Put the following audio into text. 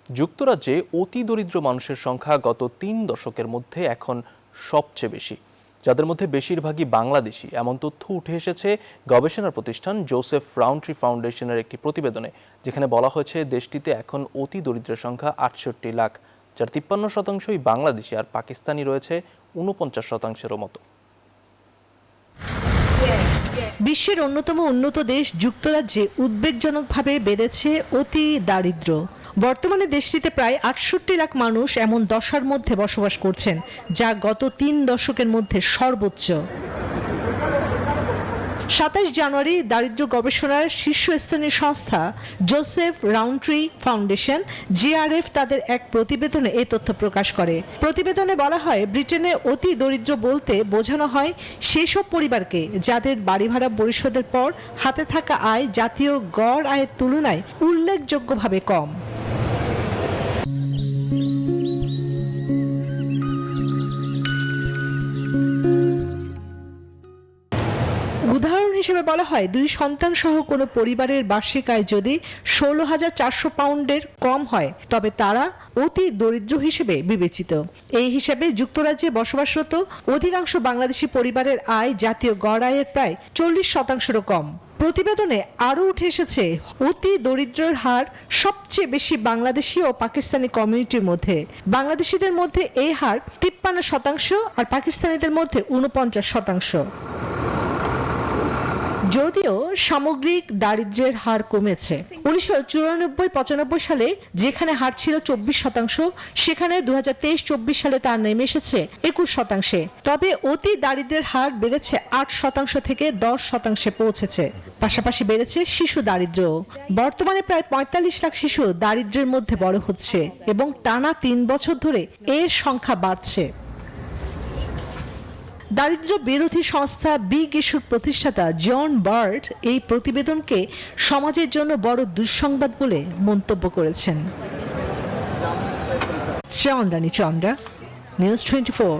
যুক্তরাজ্যে অতি দরিদ্র মানুষের সংখ্যা গত ৩ দশকের মধ্যে এখন সবচেয়ে বেশি, যাদের মধ্যে বেশিরভাগই বাংলাদেশি। এমন তথ্য উঠে এসেছে গবেষণা প্রতিষ্ঠান জোসেফ রাউন্ট্রি ফাউন্ডেশনের একটি প্রতিবেদনে, যেখানে বলা হয়েছে দেশটিতে এখন অতি দরিদ্রের সংখ্যা ৬৮ লাখ, যার ৫৩% বাংলাদেশি আর পাকিস্তানি রয়েছে ৪৯%-এরও মতো। বিশ্বের অন্যতম উন্নত দেশ যুক্তরাজ্যে উদ্বেগজনকভাবে বেড়েছে অতি দারিদ্র্য। বর্তমানে দেশটিতে প্রায় ৬৮ লাখ মানুষ এমন দশার মধ্যে বসবাস করছেন, যা গত ৩ দশকের মধ্যে সর্বোচ্চ। ২৭ জানুয়ারি দারিদ্র্য গবেষণার শীর্ষস্থানীয় সংস্থা জোসেফ রাউন্ট্রি ফাউন্ডেশন জিআরএফ তাদের এক প্রতিবেদনে এই তথ্য প্রকাশ করে। প্রতিবেদনে বলা হয়, ব্রিটেনে অতি দরিদ্র বলতে বোঝানো হয় সেসব পরিবারকে যাদের বাড়ি ভাড়া পরিশোধের পর হাতে থাকা আয় জাতীয় গড় আয়ের তুলনায় উল্লেখযোগ্যভাবে কম। উদাহরণ হিসেবে বলা হয়, 2 সন্তান সহ কোনো পরিবারের বার্ষিক আয় যদি ১৬,৪০০ পাউন্ডের কম হয়, তবে তারা অতি দরিদ্র হিসেবে বিবেচিত। এই হিসাবে যুক্তরাজ্যে বসবাসরত অধিকাংশ বাংলাদেশি পরিবারের আয় জাতীয় গড় আয়ের প্রায় 40%-রও কম। প্রতিবেদনে আরও উঠে এসেছে, অতি দরিদ্রের হার সবচেয়ে বেশি বাংলাদেশি ও পাকিস্তানি কমিউনিটির মধ্যে। বাংলাদেশিদের মধ্যে এই হার 53% আর পাকিস্তানিদের মধ্যে 49%। যদিও সামগ্রিক দারিদ্র্যের হার কমেছে। 1994-95 সালে যেখানে হার ছিল 24%, সেখানে 2023-24 সালে তা নেমে এসেছে 21%। তবে অতি দারিদ্র্যের হার বেড়েছে 8% থেকে 10% পৌঁছেছে। পাশাপাশি বেড়েছে শিশু দারিদ্র্য। বর্তমানে প্রায় 45 লাখ শিশু দারিদ্র্যের মধ্যে বড় হচ্ছে এবং টানা 3 বছর ধরে এর সংখ্যা বাড়ছে। দারিদ্র্য বিরোধী সংস্থা বিগ ইস্যুর প্রতিষ্ঠাতা জন বার্ট এই প্রতিবেদনকে সমাজের জন্য বড় দুঃসংবাদ বলে মন্তব্য করেছেন। চন্দ্রা, নিউজ 24।